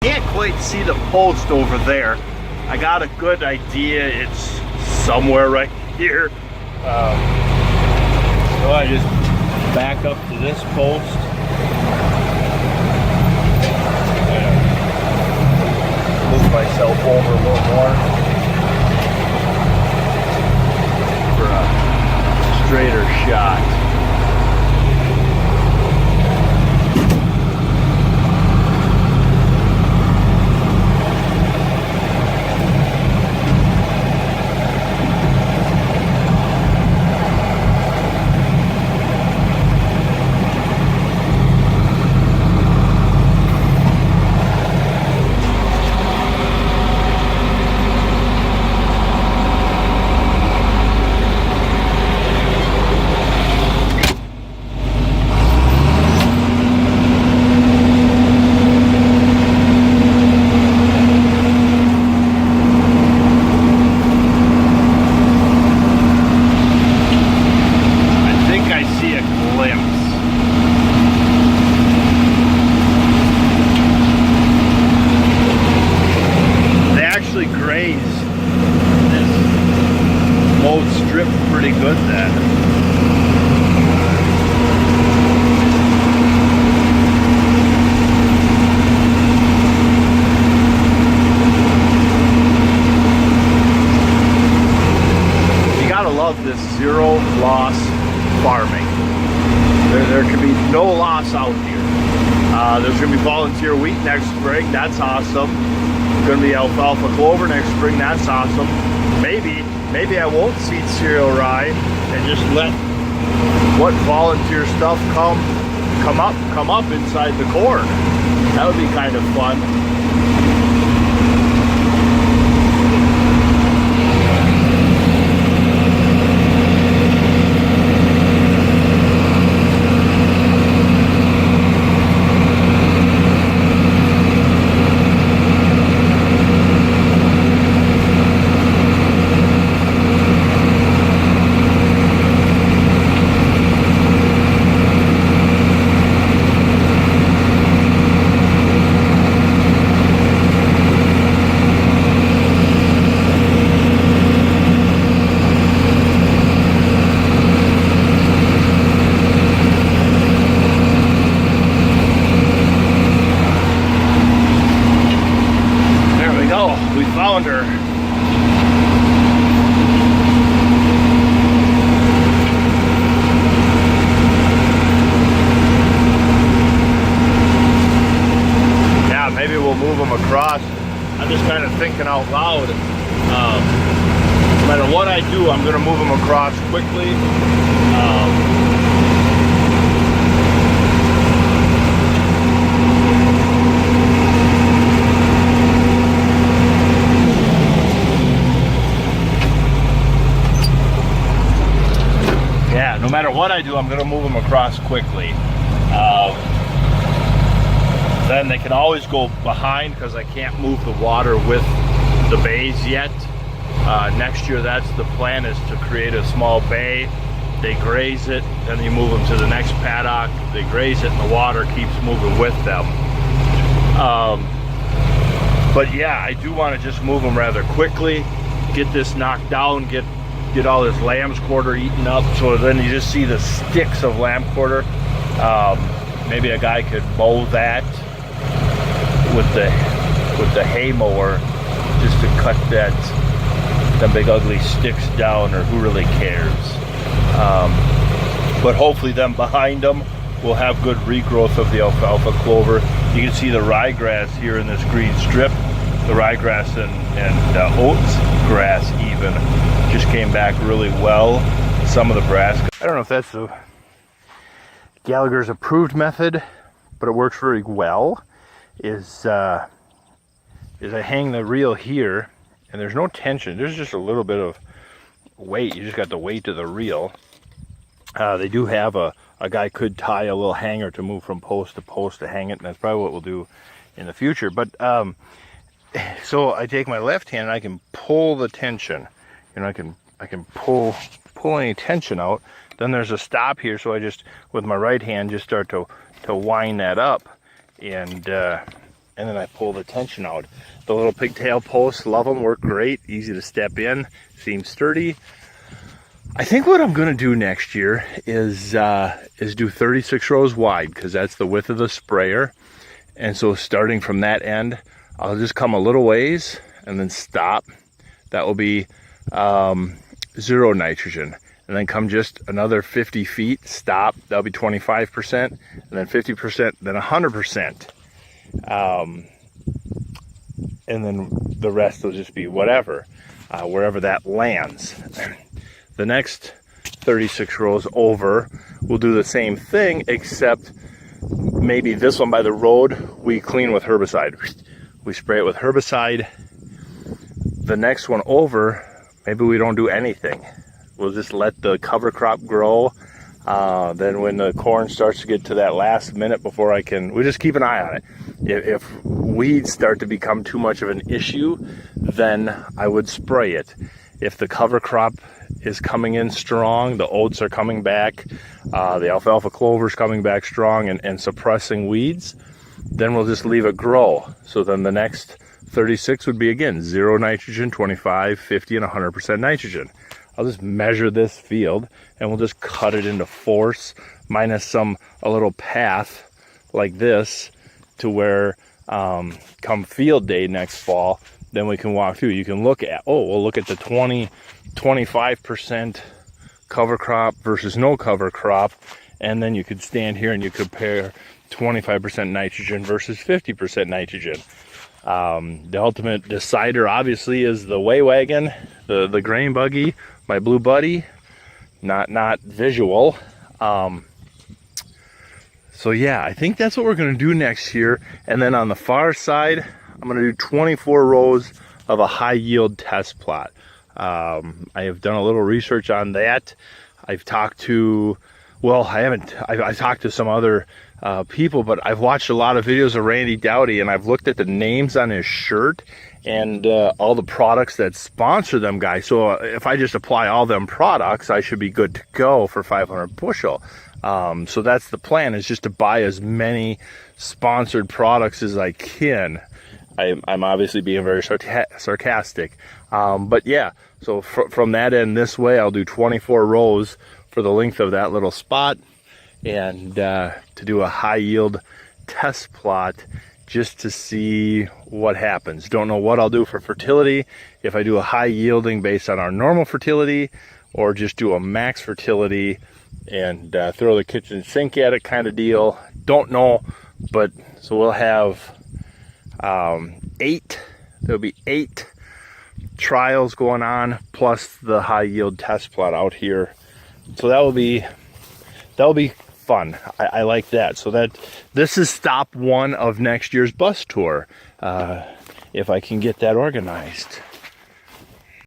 Can't quite see the post over there. I got a good idea. It's somewhere right here. So I just back up to this post. And move myself over a little more for a straighter shot. Pretty good then. You gotta love this zero loss farming. There can be no loss out here. There's gonna be volunteer wheat next spring. That's awesome. There's gonna be alfalfa clover next spring. That's awesome. Maybe I won't seed cereal rye and just let what volunteer stuff come up inside the corn. That would be kind of fun. Across. I'm just kind of thinking out loud. No matter what I do, I'm going to move them across quickly. Yeah, no matter what I do, I'm going to move them across quickly. Then they can always go behind because I can't move the water with the bays yet. Next year, that's the plan, is to create a small bay. They graze it, then you move them to the next paddock. They graze it and the water keeps moving with them. But yeah, I do want to just move them rather quickly, get this knocked down, get all this lamb's quarter eaten up, so then you just see the sticks of lamb quarter. Maybe a guy could mow that with the hay mower, just to cut the big ugly sticks down, or who really cares. But hopefully them behind them will have good regrowth of the alfalfa clover. You can see the ryegrass here in this green strip. The ryegrass and oats grass even just came back really well. Some of the brassica. I don't know if that's the Gallagher's approved method, but it works very well. Is I hang the reel here, and there's no tension. There's just a little bit of weight. You just got the weight of the reel. They do have a guy could tie a little hanger to move from post to post to hang it, and that's probably what we'll do in the future. But so I take my left hand and I can pull the tension. You know, I can pull any tension out. Then there's a stop here, so I just with my right hand just start to wind that up, and and then I pull the tension out. The little pigtail posts, love them, work great, easy to step in, seem sturdy. I think what I'm gonna do next year is do 36 rows wide, because that's the width of the sprayer. And so starting from that end, I'll just come a little ways and then stop. That will be 0 nitrogen. And then come just another 50 feet, stop. That'll be 25%, and then 50%, then 100%. And then the rest will just be whatever, wherever that lands. The next 36 rows over, we'll do the same thing, except maybe this one by the road, we clean with herbicide. We spray it with herbicide. The next one over, maybe we don't do anything. We'll just let the cover crop grow. Then when the corn starts to get to that last minute before we just keep an eye on it. If weeds start to become too much of an issue, then I would spray it. If the cover crop is coming in strong, the oats are coming back, the alfalfa clover is coming back strong and suppressing weeds, then we'll just leave it grow. So then the next 36 would be, again, 0 nitrogen, 25, 50, and 100% nitrogen. I'll just measure this field and we'll just cut it into force minus a little path like this, to where come field day next fall, then we can walk through. You can look at, we'll look at the 25% cover crop versus no cover crop, and then you could stand here and you compare 25% nitrogen versus 50% nitrogen. The ultimate decider obviously is the weigh wagon, the grain buggy, my Blue Buddy, not visual. So yeah, I think that's what we're gonna do next year. And then on the far side, I'm gonna do 24 rows of a high yield test plot. I have done a little research on that. I've talked to, I've talked to some other people, but I've watched a lot of videos of Randy Dowdy, and I've looked at the names on his shirt and all the products that sponsor them guys. So if I just apply all them products, I should be good to go for 500 bushel. So that's the plan, is just to buy as many sponsored products as I can. I'm obviously being very sarcastic. But yeah, so from that end this way, I'll do 24 rows for the length of that little spot, and to do a high yield test plot just to see what happens. Don't know what I'll do for fertility, if I do a high yielding based on our normal fertility, or just do a max fertility and throw the kitchen sink at it kind of deal. Don't know, but so we'll have 8, there'll be 8 trials going on, plus the high yield test plot out here. So that will be fun. I like that. So this is stop 1 of next year's bus tour, if I can get that organized.